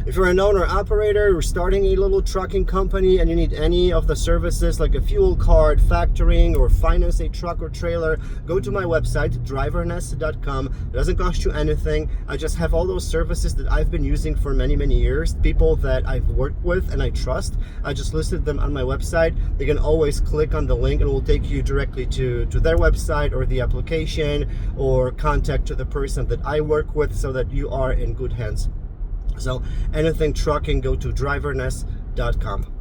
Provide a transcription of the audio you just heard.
If you're an owner operator, you're starting a little trucking company and you need any of the services like a fuel card, factoring, or finance a truck or trailer, go to my website, drivernest.com. It doesn't cost you anything. I just have all those services that I've been using for many, many years. People that I've worked with and I trust. I just listed them on my website. You can always click on the link and it will take you directly to their website or the application or contact to the person that I work with so that you are in good hands. So anything trucking, go to drivernest.com.